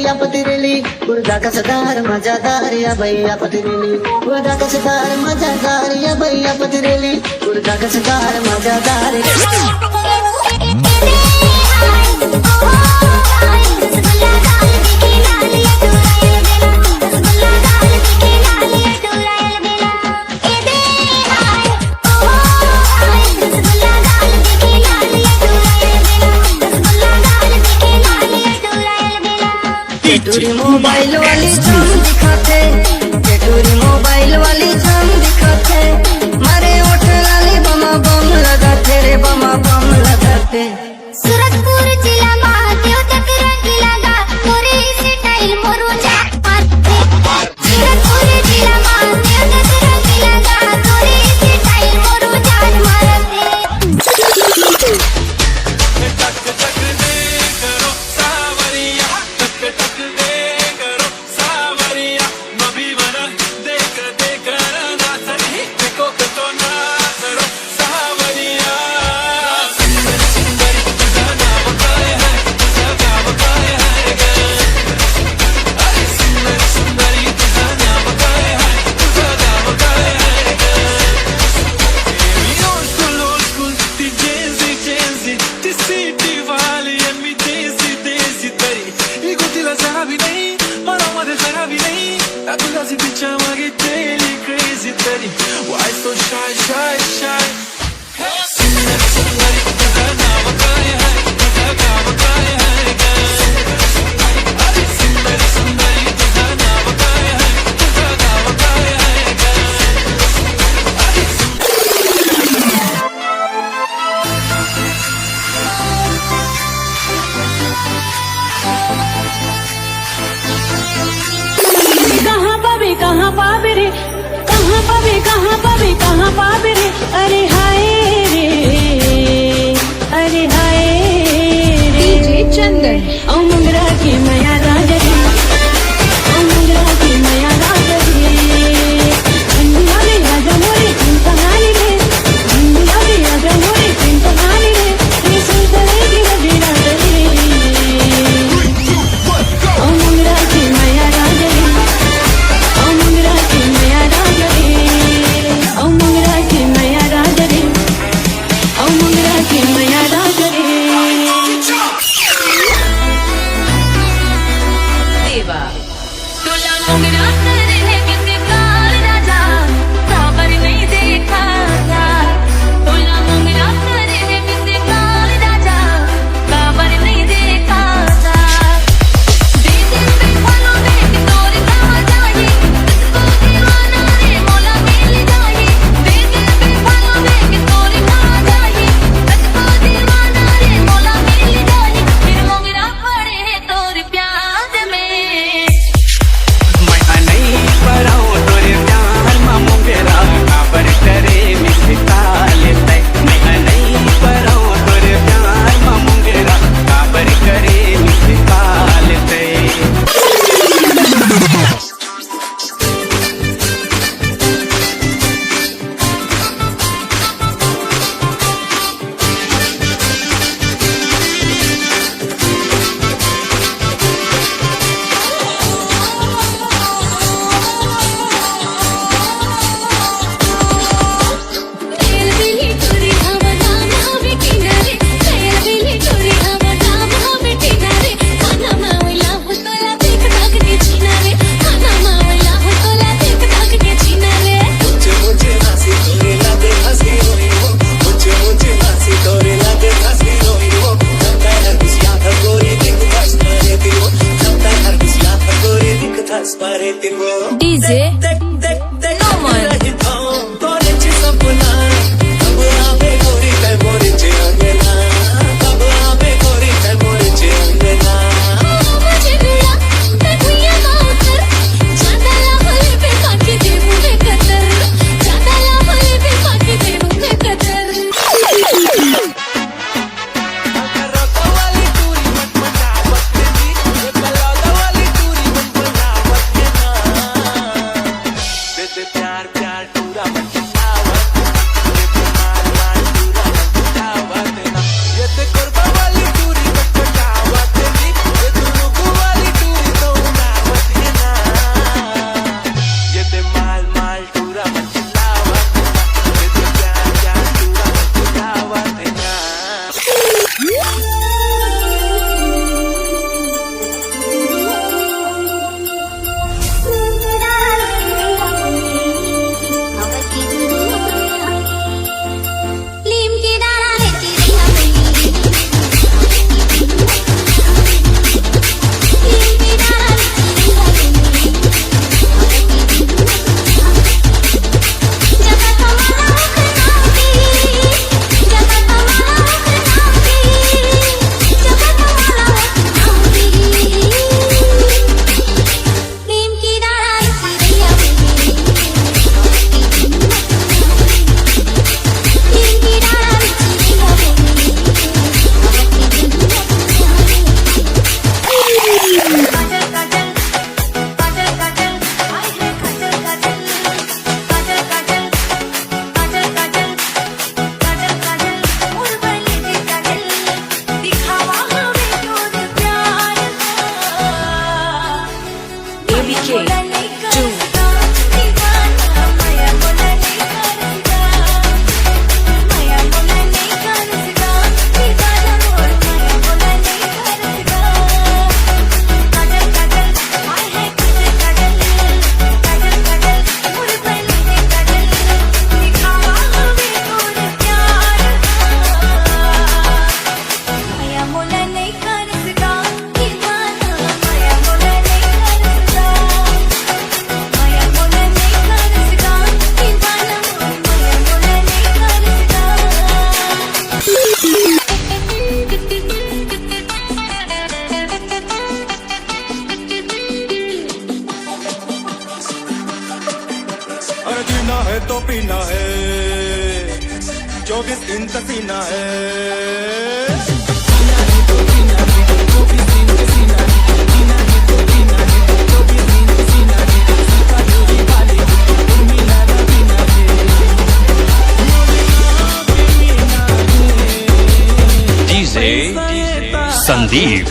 भैया पतिरेली गुर्दा कसदार मजादार या भैया पतिरेली गुर्दा कसदार मजादार या भैया पतिरेली गुर्दा कसदार मजादार टूरी मोबाइल वाली जाम दिखाते टूरी मोबाइल वाली जाम दिखाते मारे ओठ लाली बमा बम लगाते रे बमा बम लगाते सूरजपुर जिला महादेव तक रंगीला गा मोरे स्टाइल मोरू जाते सूरजपुर जिला महादेव तक रंगीला गा मोरे स्टाइल मोरू जात मारते कहाँ पावे रे अरे हाय रे अरे हाय रे डीजे चंदन ओ मंगरा की माया राजा रे ओ मंगरा की माया राजा रे अंडिया रे राजा मोरे चिंतनाली रे अंडिया रे राजा मोरे चिंतनाली रे ये सुंदर की रवि राजा रे ओ मंगरा की माया राजा रे ओ मंगरा की माया राजा रे ओ मंगरा की माया राजा रे ओ मंगरा की माया राजा रे देवा तोला मंगरा करे है किसी काल राजा खबर नहीं देखा तोला मंगरा करे है किसी काल राजा खबर नहीं देखा दे दिल पे फलों में तोरी कहाँ जाए इसको दीवाना रे मोला मिल जाए दे दिल पे फलों में तोरी कहाँ जाए इसको दीवाना रे मोला मिल जाए फिर मंगरा पड़े है तोर प्यार में मैं नहीं पराऊं तोरे प्यार में मुंगेरा खबर करे मिलता लेते मैं नहीं पराऊं तोरे प्यार में मुंगेरा खबर करे मिलता लेते खेल बिली चोरी हम नाम हमें किनारे खेल बिली चोरी हम नाम हमें किनारे खाना मावला हो तोला देख दाग के चिनारे खाना मावला हो तोला देख दाग के चिनारे मुझे नासी तोरे लागे हंसी रोई हो मुझे नासी तोरे लागे हंसी रोई हो जमता हर किसी आँख गोरी दिख धस पारे तिरो जमता हर किसी आँख गोरी दिख धस पारे तिरो डीजे रही था तोरे ची सपना कब आवे गोरी कै मोरे चे अंगना कब आवे गोरी कै मोरे चे अंगना मुझे मिला मैं भैया ना उतर ज्यादा लाभले पे काटी दे मुझे कतर ज्यादा लाभले पे काटी दे मुझे कतर वाली दूरी मत बनावत दी वाली दूरी मत बनावत ना तो पीना है 24 इंच सीना है संदीप